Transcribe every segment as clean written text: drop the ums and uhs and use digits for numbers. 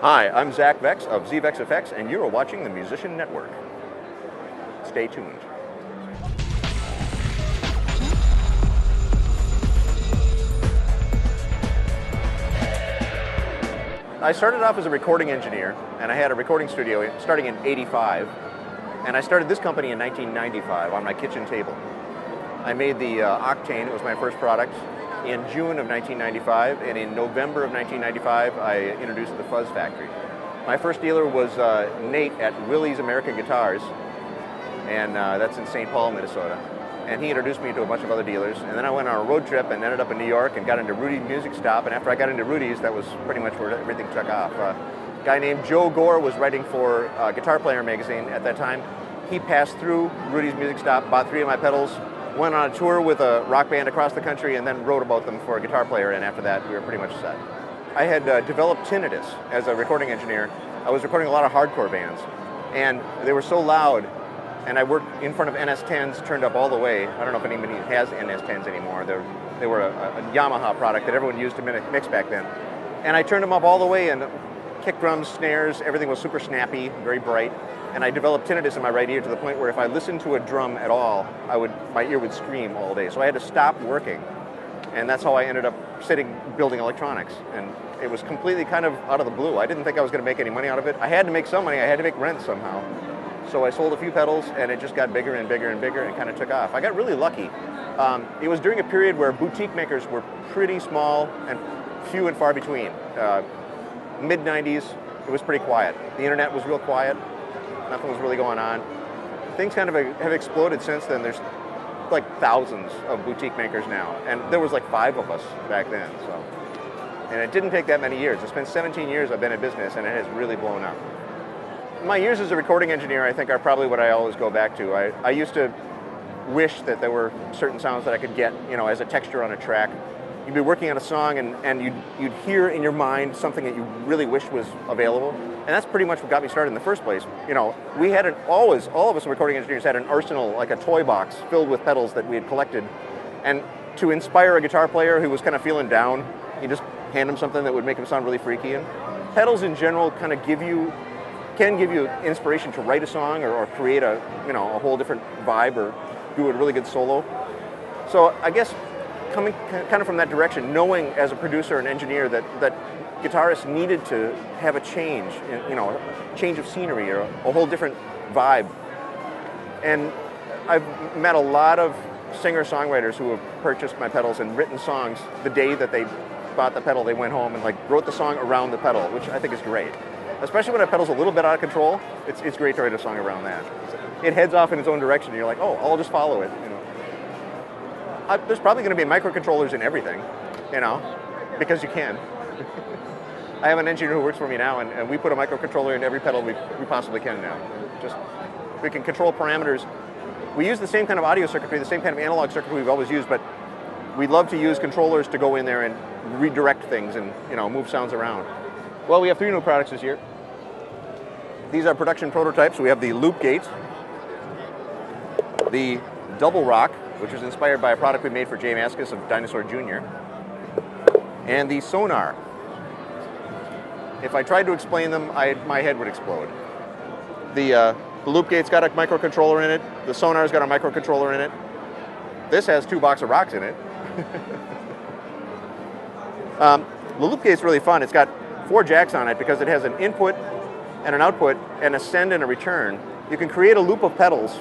Hi, I'm ZVex of ZVex Effects, and you are watching the Musician Network. Stay tuned. I started off as a recording engineer, and I had a recording studio starting in '85, and I started this company in 1995 on my kitchen table. I made the Octane, it was my first product, in June of 1995, and in November of 1995, I introduced the Fuzz Factory. My first dealer was Nate at Willie's American Guitars, and that's in St. Paul, Minnesota. And he introduced me to a bunch of other dealers, and then I went on a road trip and ended up in New York and got into Rudy's Music Stop, and after I got into Rudy's, that was pretty much where everything took off. A guy named Joe Gore was writing for Guitar Player magazine at that time. He passed through Rudy's Music Stop, bought 3 of my pedals, went on a tour with a rock band across the country, and then wrote about them for a Guitar Player, and after that, we were pretty much set. I had developed tinnitus as a recording engineer. I was recording a lot of hardcore bands, and they were so loud, and I worked in front of NS10s turned up all the way. I don't know if anybody has NS10s anymore. They were a Yamaha product that everyone used to mix back then. And I turned them up all the way, and kick drums, snares, everything was super snappy, very bright. And I developed tinnitus in my right ear to the point where if I listened to a drum at all, my ear would scream all day. So I had to stop working. And that's how I ended up building electronics. And it was completely kind of out of the blue. I didn't think I was going to make any money out of it. I had to make some money. I had to make rent somehow. So I sold a few pedals, and it just got bigger and bigger and bigger, and kind of took off. I got really lucky. It was during a period where boutique makers were pretty small and few and far between. Mid-90s, it was pretty quiet. The internet was real quiet. Nothing was really going on. Things kind of have exploded since then. There's like thousands of boutique makers now, and there was like 5 of us back then. So, and it didn't take that many years. It's been 17 years I've been in business, and it has really blown up. My years as a recording engineer, I think, are probably what I always go back to. I used to wish that there were certain sounds that I could get, as a texture on a track. You'd be working on a song, and you'd hear in your mind something that you really wish was available. And that's pretty much what got me started in the first place. We had all of us recording engineers had an arsenal, like a toy box filled with pedals that we had collected. And to inspire a guitar player who was kind of feeling down, you just hand him something that would make him sound really freaky. And pedals in general kind of can give you inspiration to write a song or create a whole different vibe or do a really good solo. So I guess coming kind of from that direction, knowing as a producer and engineer that guitarists needed to have a change, a change of scenery or a whole different vibe. And I've met a lot of singer-songwriters who have purchased my pedals and written songs the day that they bought the pedal. They went home and wrote the song around the pedal, which I think is great. Especially when a pedal's a little bit out of control, it's great to write a song around that. It heads off in its own direction, and you're like, oh, I'll just follow it. There's probably going to be microcontrollers in everything, because you can. I have an engineer who works for me now, and we put a microcontroller in every pedal we possibly can now. We can control parameters. We use the same kind of audio circuitry, the same kind of analog circuitry we've always used, but we love to use controllers to go in there and redirect things and move sounds around. Well, we have 3 new products this year. These are production prototypes. We have the Loop Gate, the Double Rock, which was inspired by a product we made for Jay Mascis of Dinosaur Jr., and the Sonar. If I tried to explain them, my head would explode. The Loop Gate's got a microcontroller in it. The Sonar's got a microcontroller in it. This has 2 Box of Rocks in it. The Loop Gate's really fun. It's got 4 jacks on it because it has an input and an output and a send and a return. You can create a loop of pedals,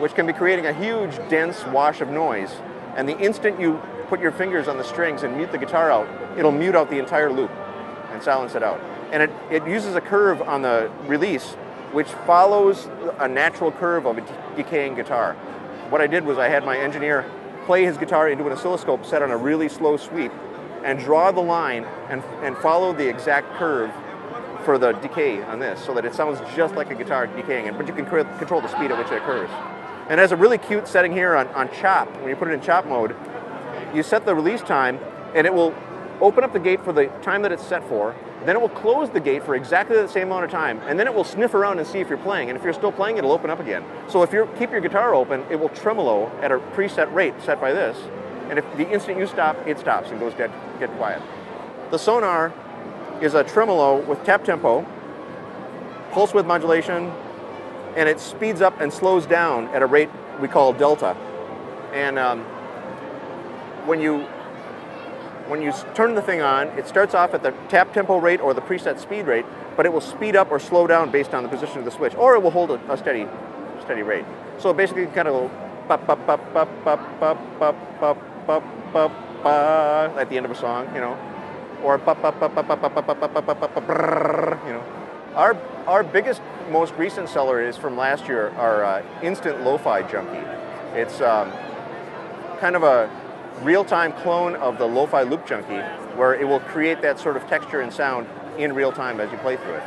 which can be creating a huge, dense wash of noise. And the instant you put your fingers on the strings and mute the guitar out, it'll mute out the entire loop and silence it out. And it uses a curve on the release, which follows a natural curve of a decaying guitar. What I did was I had my engineer play his guitar into an oscilloscope set on a really slow sweep, and draw the line and follow the exact curve for the decay on this so that it sounds just like a guitar decaying, but you can control the speed at which it occurs. And it has a really cute setting here on chop. When you put it in chop mode, you set the release time, and it will open up the gate for the time that it's set for, then it will close the gate for exactly the same amount of time, and then it will sniff around and see if you're playing, and if you're still playing, it'll open up again. So if you keep your guitar open, it will tremolo at a preset rate set by this, and if the instant you stop, it stops and goes dead quiet. The Sonar is a tremolo with tap tempo, pulse width modulation, and it speeds up and slows down at a rate we call delta. And when you turn the thing on, it starts off at the tap tempo rate or the preset speed rate, but it will speed up or slow down based on the position of the switch, or it will hold a steady rate. So basically, you kind of go bop, bop, bop, bop, bop, bop, bop, bop, bop, bop, bop, at the end of a song, you know, or bop, bop, bop, bop, bop, bop, bop, bop, bop, bop, bop, brrr, you know. Our biggest, most recent seller is from last year, our Instant Lo-Fi Junkie. It's kind of a real-time clone of the Lo-Fi Loop Junkie, where it will create that sort of texture and sound in real time as you play through it.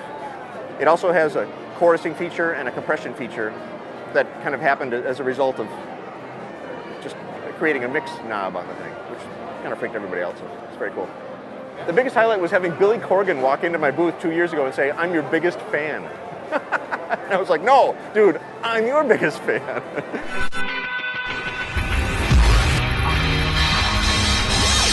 It also has a chorusing feature and a compression feature that kind of happened as a result of just creating a mix knob on the thing, which kind of freaked everybody else out. It's very cool. The biggest highlight was having Billy Corgan walk into my booth 2 years ago and say, "I'm your biggest fan." And I was like, "No, dude, I'm your biggest fan."